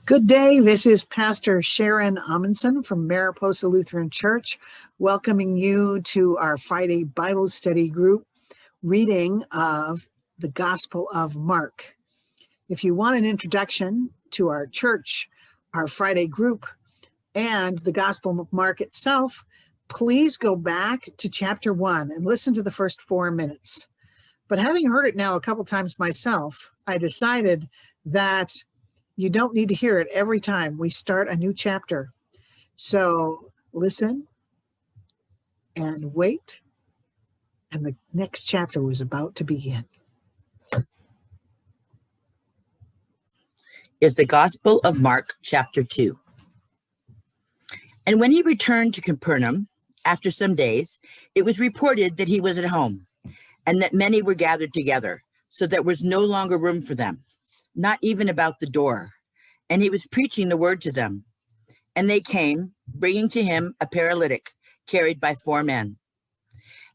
Good day. This is Pastor Sharon Amundson from Mariposa Lutheran Church, welcoming you to our Friday Bible study group reading of the Gospel of Mark. If you want an introduction to our church, our Friday group, and the Gospel of Mark itself, please go back to chapter 1 and listen to the first 4 minutes. But having heard it now a couple times myself, I decided that you don't need to hear it every time we start a new chapter. So listen and wait, and the next chapter was about to begin. Is the Gospel of Mark, chapter 2. And when he returned to Capernaum, after some days, it was reported that he was at home, and that many were gathered together, so that there was no longer room for them, not even about the door. And he was preaching the word to them. And they came, bringing to him a paralytic, carried by 4 men.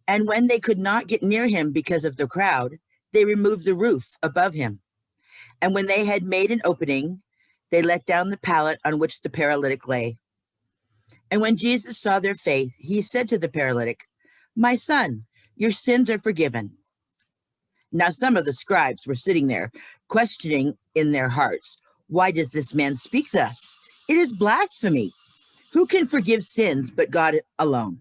And when they could not get near him because of the crowd, they removed the roof above him. And when they had made an opening, they let down the pallet on which the paralytic lay. And when Jesus saw their faith, he said to the paralytic, "My son, your sins are forgiven." Now some of the scribes were sitting there, questioning in their hearts, "Why does this man speak thus? It is blasphemy. Who can forgive sins but God alone?"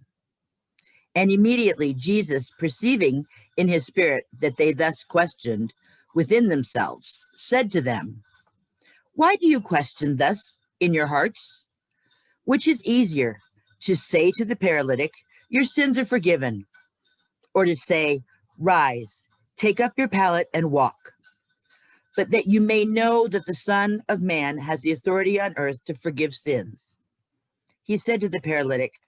And immediately Jesus, perceiving in his spirit that they thus questioned within themselves, said to them, "Why do you question thus in your hearts? Which is easier, to say to the paralytic, 'Your sins are forgiven,' or to say, 'Rise, take up your pallet and walk'? But that you may know that the Son of Man has the authority on earth to forgive sins." He said to the paralytic,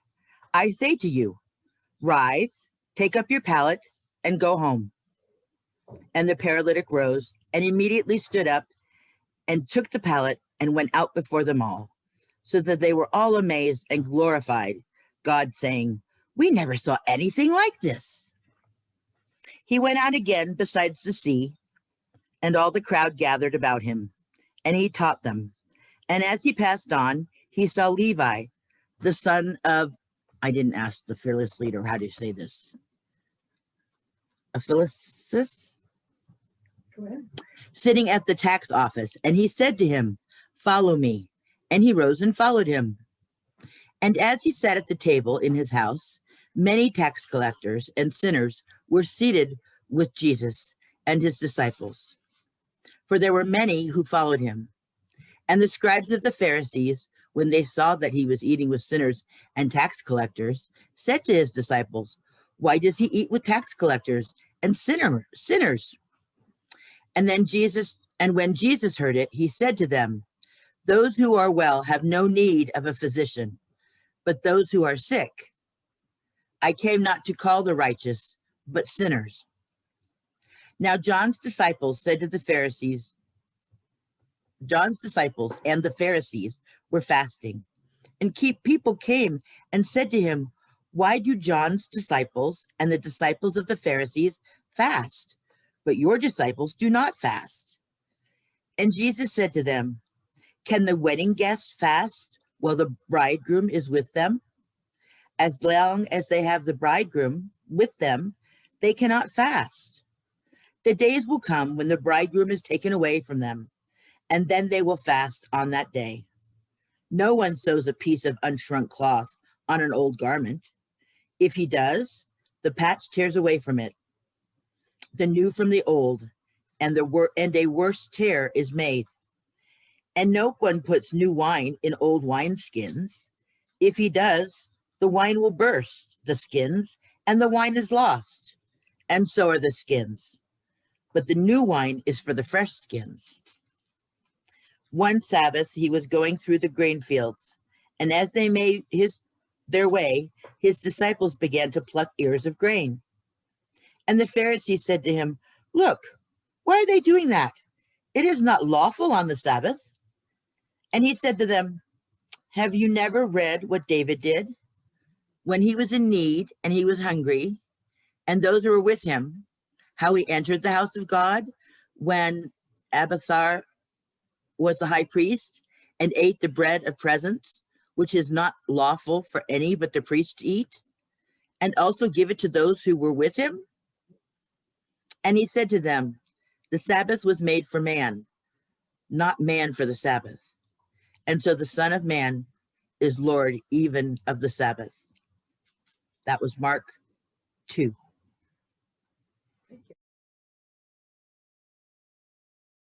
"I say to you, rise, take up your pallet, and go home." And the paralytic rose and immediately stood up and took the pallet and went out before them all, so that they were all amazed and glorified God, saying, "We never saw anything like this." He went out again besides the sea, and all the crowd gathered about him, and he taught them. And as he passed on, he saw Levi, the son of, I didn't ask the fearless leader, how do you say this? Aphilaus? Go ahead. Sitting at the tax office, and he said to him, "Follow me." And he rose and followed him. And as he sat at the table in his house, many tax collectors and sinners were seated with Jesus and his disciples. For there were many who followed him. And the scribes of the Pharisees, when they saw that he was eating with sinners and tax collectors, said to his disciples, "Why does he eat with tax collectors and sinners?" And when Jesus heard it, he said to them, "Those who are well have no need of a physician, but those who are sick. I came not to call the righteous, but sinners." Now John's disciples and the Pharisees were fasting, and people came and said to him, "Why do John's disciples and the disciples of the Pharisees fast, but your disciples do not fast?" And Jesus said to them, "Can the wedding guests fast while the bridegroom is with them? As long as they have the bridegroom with them, they cannot fast. The days will come when the bridegroom is taken away from them, and then they will fast on that day. No one sews a piece of unshrunk cloth on an old garment. If he does, the patch tears away from it, the new from the old, and a worse tear is made. And no one puts new wine in old wineskins. If he does, the wine will burst the skins, and the wine is lost, and so are the skins. But the new wine is for the fresh skins." One Sabbath he was going through the grain fields, and as they made their way, his disciples began to pluck ears of grain. And the Pharisees said to him, "Look, why are they doing that? It is not lawful on the Sabbath." And he said to them, "Have you never read what David did when he was in need and he was hungry, and those who were with him, how he entered the house of God when Abiathar was the high priest, and ate the bread of presence, which is not lawful for any but the priest to eat, and also give it to those who were with him? And he said to them, the Sabbath was made for man, not man for the Sabbath. And so the Son of Man is Lord even of the Sabbath. That was Mark 2.